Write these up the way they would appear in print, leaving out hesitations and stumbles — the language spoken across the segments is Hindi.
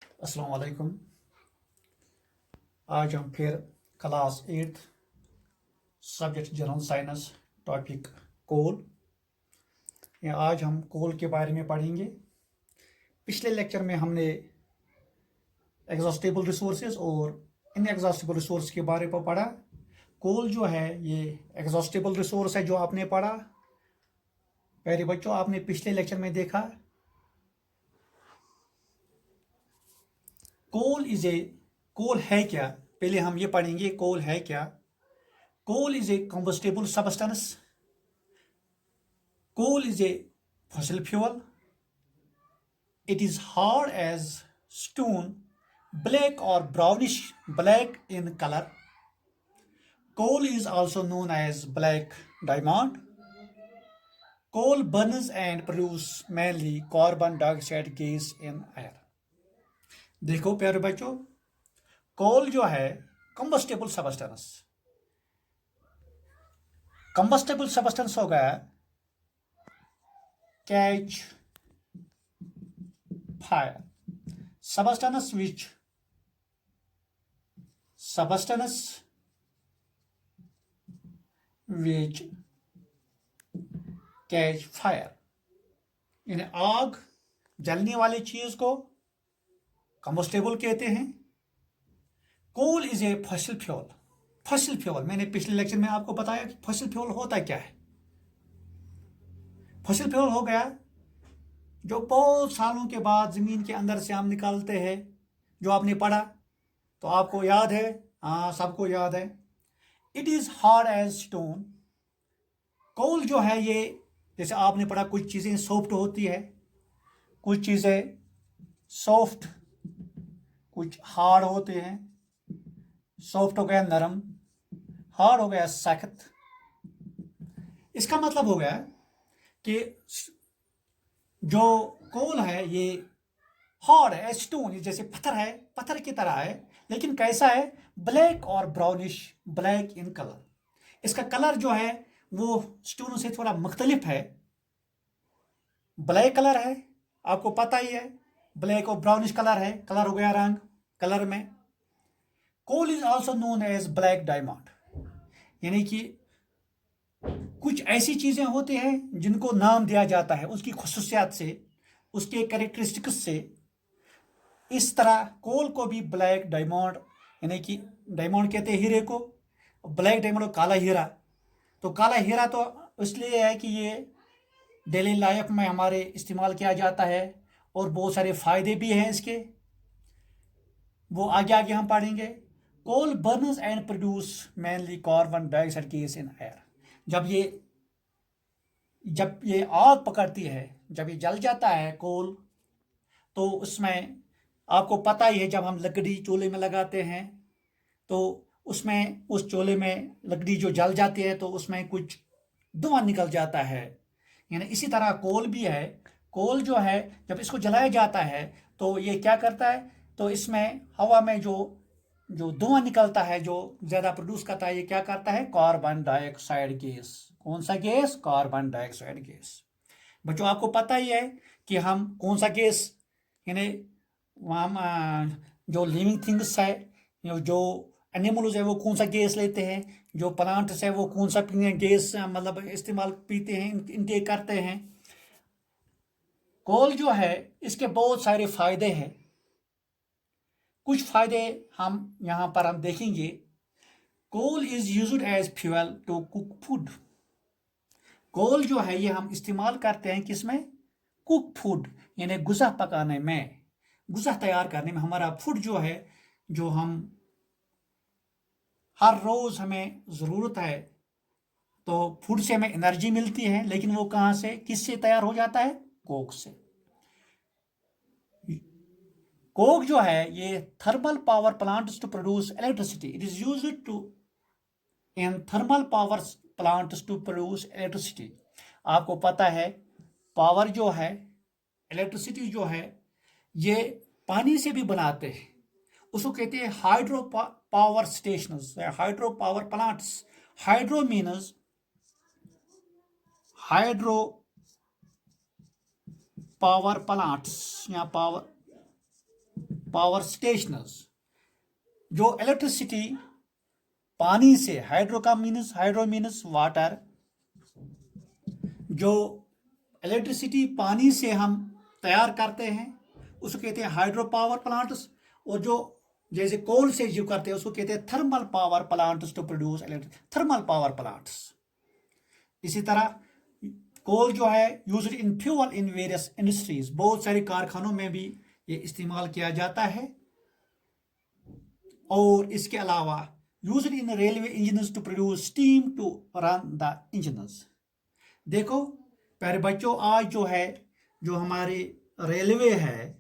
अस्सलाम वालेकुम। आज हम फिर class 8 subject general science topic coal या आज हम कोल के बारे में पढ़ेंगे। पिछले लेक्चर में हमने एग्जॉस्टेबल रिसोर्सेज और इनएग्जॉस्टेबल रिसोर्स के बारे में पढ़ा। कोल जो है ये एग्जॉस्टेबल रिसोर्स है जो आपने पढ़ा। प्यारे बच्चों, आपने पिछले लेक्चर में देखा कोल है क्या। पहले हम ये पढ़ेंगे कोल है क्या। Coal is a combustible substance. Coal is a fossil fuel. It is hard as stone, black or brownish black in color. Coal is also known as black diamond. Coal burns and produces mainly carbon dioxide gas in air. देखो प्यारे बच्चों, कोल जो है कंबस्टेबल सबस्टेंस हो गया catch fire. Substance which catch fire. यानी आग जलने वाली चीज को कंबस्टेबल कहते हैं। Coal is a fossil fuel. मैंने पिछले लेक्चर में आपको बताया कि फॉसिल फ्यूल होता क्या है। फॉसिल फ्यूल हो गया जो बहुत सालों के बाद जमीन के अंदर से हम निकालते हैं, जो आपने पढ़ा तो आपको याद है। हाँ, सबको याद है। It is hard as stone. Coal जो है ये, जैसे आपने पढ़ा, कुछ चीजें सॉफ्ट होती है, कुछ चीजें सॉफ्ट, कुछ हार्ड होते हैं। सॉफ्ट हो गया नरम, हार्ड हो गया सख्त। इसका मतलब हो गया कि जो कोल है ये हार्ड है, स्टोन जैसे पत्थर है, पत्थर की तरह है, लेकिन कैसा है, ब्लैक और ब्राउनिश, ब्लैक इन कलर। इसका कलर जो है वो स्टोन से थोड़ा मुख्तलिफ है। ब्लैक कलर है, आपको पता ही है, ब्लैक और ब्राउनिश कलर है, कलर हो गया रंग कलर में। Coal is also known as black diamond, यानी कि कुछ ऐसी चीजें होती हैं जिनको नाम दिया जाता है उसकी खसूसियात से, उसके कैरेक्टरिस्टिक्स से। इस तरह कोल को भी ब्लैक डायमंड, यानी कि डायमंड कहते हैं हीरे को, ब्लैक डायमंड और काला हीरा। तो काला हीरा तो इसलिए है कि ये डेली लाइफ में हमारे इस्तेमाल किया जाता है और बहुत सारे फायदे भी हैं इसके, वो आगे आगे हम पढ़ेंगे। Coal burns and produce mainly carbon dioxide gas in air. जब ये आग पकड़ती है, जब ये जल जाता है कोल, तो उसमें आपको पता ही है, जब हम लकड़ी चूल्हे में लगाते हैं तो उसमें, उस चूल्हे में लकड़ी जो जल जाती है तो उसमें कुछ धुआं निकल जाता है। यानी इसी तरह कोल भी है। कोल जो है जब इसको जलाया जाता है तो ये क्या करता है, तो इसमें हवा में जो जो धुआं निकलता है, जो ज्यादा प्रोड्यूस करता है, ये क्या करता है, कार्बन डाइऑक्साइड गैस। कौन सा गैस, कार्बन डाइऑक्साइड गैस। बच्चों आपको पता ही है कि हम कौन सा गैस, यानी हम जो लिविंग थिंग्स है, जो एनिमल्स है वो कौन सा गैस लेते हैं, जो प्लांट्स है वो कौन सा गैस मतलब इस्तेमाल पीते हैं, इनटेक करते हैं। कोल जो है इसके बहुत सारे फायदे हैं। कुछ फायदे हम यहां पर हम देखेंगे। Coal is used as fuel to cook food. Coal जो है ये हम इस्तेमाल करते हैं किसमें, कुक फूड, यानी गुज़ा पकाने में, गुज़ा तैयार करने में। हमारा फूड जो है, जो हम हर रोज हमें ज़रूरत है, तो फूड से हमें एनर्जी मिलती है, लेकिन वो कहाँ से, किससे तैयार हो जाता है, कोक से। कोक जो है ये thermal power plants to produce electricity. It is used to in thermal power plants to produce electricity. आपको पता है पावर जो है, इलेक्ट्रिसिटी जो है, ये पानी से भी बनाते हैं। उसको कहते हैं hydro power station, hydro power plants. Hydro means hydro power plants या पावर पावर स्टेशंस, जो इलेक्ट्रिसिटी पानी से, हाइड्रो मीन्स वाटर, जो इलेक्ट्रिसिटी पानी से हम तैयार करते हैं उसको कहते हैं हाइड्रो पावर प्लांट्स, और जो जैसे कोल से जो करते हैं उसको कहते हैं thermal power plants to produce thermal power plants. इसी तरह कोल जो है used in fuel in various industries, बहुत सारे कारखानों में भी ये इस्तेमाल किया जाता है। और इसके अलावा used in railway engines to produce steam to run the engines. देखो प्यारे बच्चों, आज जो है जो हमारे रेलवे है,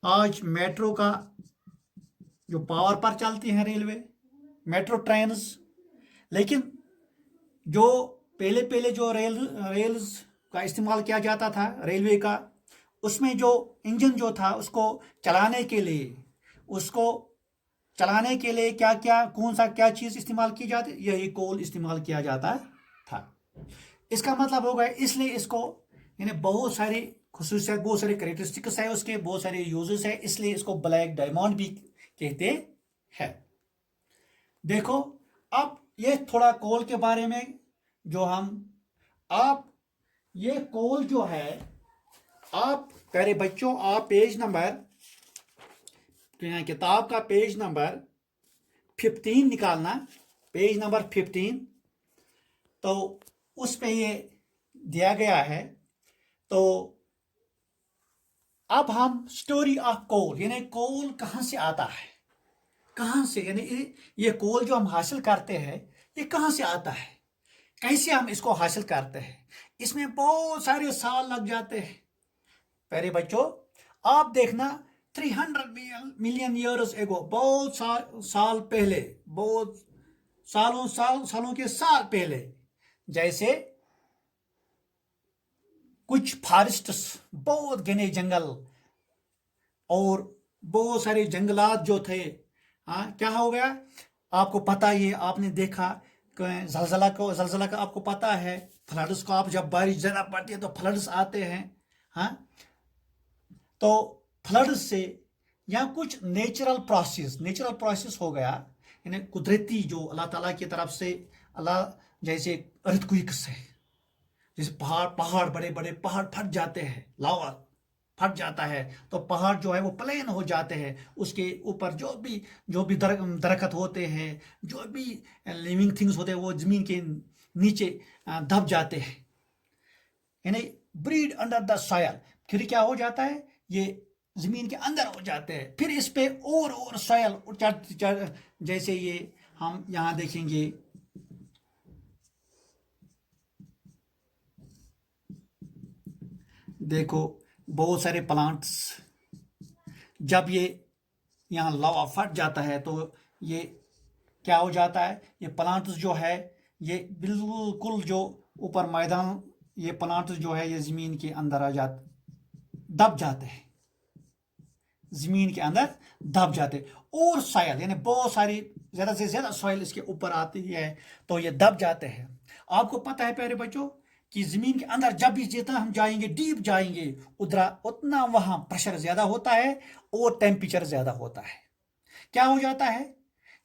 आज मेट्रो का जो पावर पर चलती हैं रेलवे, मेट्रो ट्रेन्स, लेकिन जो पहले पहले जो रेल्स का इस्तेमाल किया जाता था रेलवे का, उसमें जो इंजन जो था उसको चलाने के लिए क्या क्या कौन सा क्या चीज़ इस्तेमाल की जाती, यही कोल इस्तेमाल किया जाता था। इसका मतलब होगा इसलिए इसको यानी बहुत सारी खुसूसियत, बहुत सारे करेक्टरिस्टिक्स है उसके, बहुत सारे यूजेस है, इसलिए इसको ब्लैक डायमंड भी कहते हैं। देखो अब ये थोड़ा कोल के बारे में जो आप ये कोल जो है, आप प्यारे बच्चों आप पेज नंबर, किताब का पेज नंबर 15 निकालना, पेज नंबर 15, तो उसमें ये दिया गया है। तो अब हम स्टोरी ऑफ कोल, यानी कोल कहाँ से आता है, कहाँ से, यानी ये कोल जो हम हासिल करते हैं ये कहाँ से आता है, कैसे हम इसको हासिल करते हैं, इसमें बहुत सारे साल लग जाते हैं। प्यारे बच्चों आप देखना 300 मिलियन ईयर्स एगो, बहुत साल पहले, बहुत सालों के साल पहले, जैसे कुछ फॉरेस्ट्स, बहुत घने जंगल और बहुत सारे जंगलात जो थे, क्या हो गया आपको पता ही है, आपने देखा जलजला का आपको पता है, फ्लड्स को, आप जब बारिश ज़्यादा पड़ती है तो फ्लड्स आते हैं। तो फ्लड्स से या कुछ नेचुरल प्रोसेस हो गया, यानी कुदरती जो अल्लाह ताला की तरफ से, अल्लाह जैसे अर्थक्वेक्स है, जैसे पहाड़ बड़े बड़े पहाड़ फट जाते हैं, लावा फट जाता है तो पहाड़ जो है वो प्लेन हो जाते हैं, उसके ऊपर जो भी दरख्त होते हैं, जो भी लिविंग थिंग्स होते हैं वो जमीन के नीचे दब जाते हैं, यानी ब्रीड अंडर द सॉयल। फिर क्या हो जाता है, ये जमीन के अंदर हो जाते हैं, फिर इस पे और सॉयल जैसे ये हम यहाँ देखेंगे, देखो बहुत सारे प्लांट्स, जब ये यहाँ लावा फट जाता है तो ये क्या हो जाता है, ये प्लांट्स जो है ये बिल्कुल जो ऊपर मैदान, ये प्लांट्स जो है ये ज़मीन के अंदर आ जाते, दब जाते हैं, ज़मीन के अंदर दब जाते, और सॉइल यानी बहुत सारी ज़्यादा से ज़्यादा सॉइल इसके ऊपर आती है तो ये दब जाते हैं। आपको पता है प्यारे बच्चों कि ज़मीन के अंदर जब भी जितना हम जाएंगे, डीप जाएंगे, उतना वहाँ प्रेशर ज़्यादा होता है और टेम्परेचर ज़्यादा होता है। क्या हो जाता है,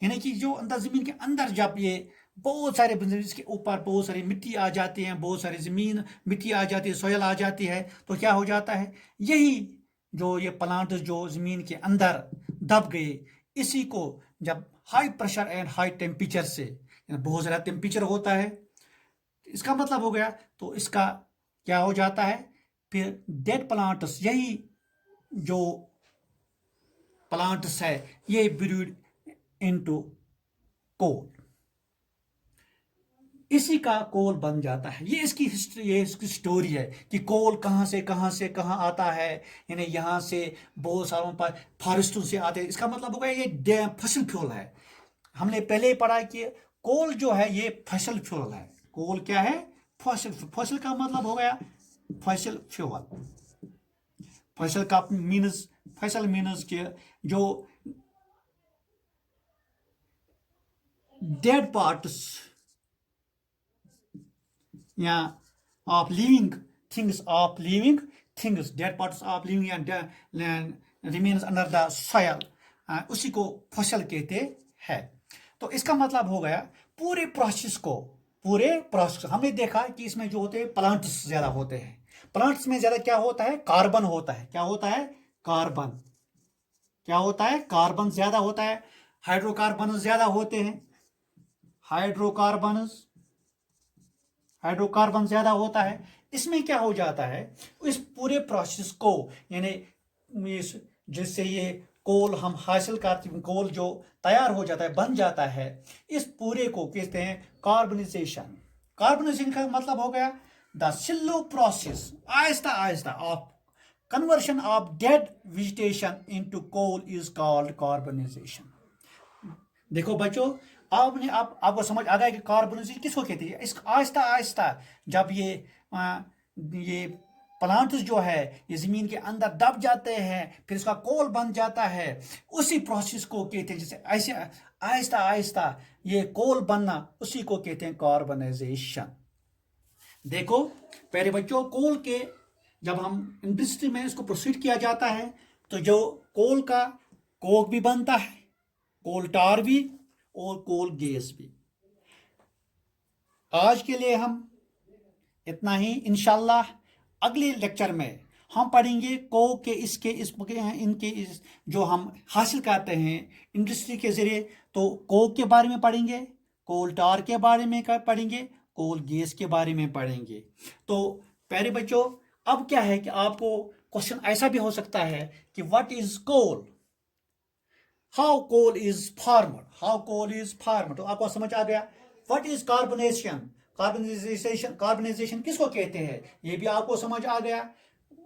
यानी कि जो अंदर ज़मीन के अंदर जब ये बहुत सारे, इसके ऊपर बहुत सारी मिट्टी आ जाती है, बहुत सारी मिट्टी आ जाती है, सॉइल आ जाती है, तो क्या हो जाता है, यही जो ये प्लांट जो ज़मीन के अंदर दब गए, इसी को जब high pressure and high temperature से, बहुत ज़्यादा टेम्परेचर होता है, इसका मतलब हो गया, तो इसका क्या हो जाता है, फिर डेड प्लांट्स, यही जो प्लांट्स है ये ब्रीड इनटू कोल, इसी का कोल बन जाता है। ये इसकी हिस्ट्री, ये इसकी स्टोरी है कि कोल कहाँ से कहाँ आता है, यानी यहाँ से बहुत सालों पर फॉरेस्टों से आते हैं। इसका मतलब होगा ये फसल फ्यूल है। हमने पहले ही पढ़ा कि कोल जो है ये फसल फ्यूल है। कोल क्या है, फसल का मतलब हो गया फसल फ्यूल। फसल मीन्स के जो डेड पार्ट्स या of living things, dead parts of living and remains under the soil, उसी को फसल कहते हैं। तो इसका मतलब हो गया पूरे प्रोसेस को हमने देखा कि इसमें जो होते हैं प्लांट्स ज्यादा होते हैं। प्लांट्स में ज्यादा क्या होता है? कार्बन होता है। क्या होता है? कार्बन। क्या होता है? कार्बन ज्यादा होता है। हाइड्रोकार्बन ज्यादा होते हैं। हाइड्रोकार्बन ज्यादा होता है। इसमें क्या हो जाता है? इस पूरे प्रोसेस को, यानी जिससे ये कोल हम हासिल करते हैं, कोल जो तैयार हो जाता है, बन जाता है, इस पूरे को कहते हैं कार्बनाइजेशन। कार्बनाइजेशन का मतलब हो गया द स्लो प्रोसेस, आहिस्ता आहिस्ता of conversion of dead vegetation into coal is called carbonisation. देखो बच्चों, आपको समझ आ गया कि कार्बनाइजेशन किसको कहते हैं। इस आहिस्ता आहिस्ता जब ये प्लांट्स जो है ये जमीन के अंदर दब जाते हैं, फिर इसका कोल बन जाता है, उसी प्रोसेस को कहते हैं, जैसे ऐसे आहिस्ता आहिस्ता ये कोल बनना, उसी को कहते हैं कार्बनाइजेशन। देखो पहले बच्चों, कोल के जब हम इंडस्ट्री में इसको प्रोसीड किया जाता है तो जो कोल का कोक भी बनता है, कोल टार भी और कोल गैस भी। आज के लिए हम इतना ही। इंशाल्लाह अगले लेक्चर में हम पढ़ेंगे कोक के इनके जो हम हासिल करते हैं इंडस्ट्री के जरिए, तो कोक के बारे में पढ़ेंगे, कोल टार के बारे में पढ़ेंगे, कोल गैस के बारे में पढ़ेंगे। तो प्यारे बच्चों, अब क्या है कि आपको क्वेश्चन ऐसा भी हो सकता है कि what is coal, how coal is formed, तो आपको समझ आ गया। व्हाट इज कार्बनेशन, कार्बनाइजेशन किसको कहते हैं, ये भी आपको समझ आ गया।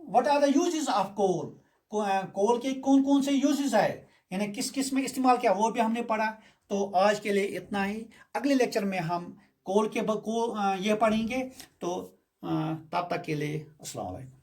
What are the uses of coal, coal के कौन कौन से यूजेस है, यानी किस किस में इस्तेमाल किया, वो भी हमने पढ़ा। तो आज के लिए इतना ही। अगले लेक्चर में हम कोल के ये पढ़ेंगे। तो तब तक के लिए अस्सलाम वालेकुम।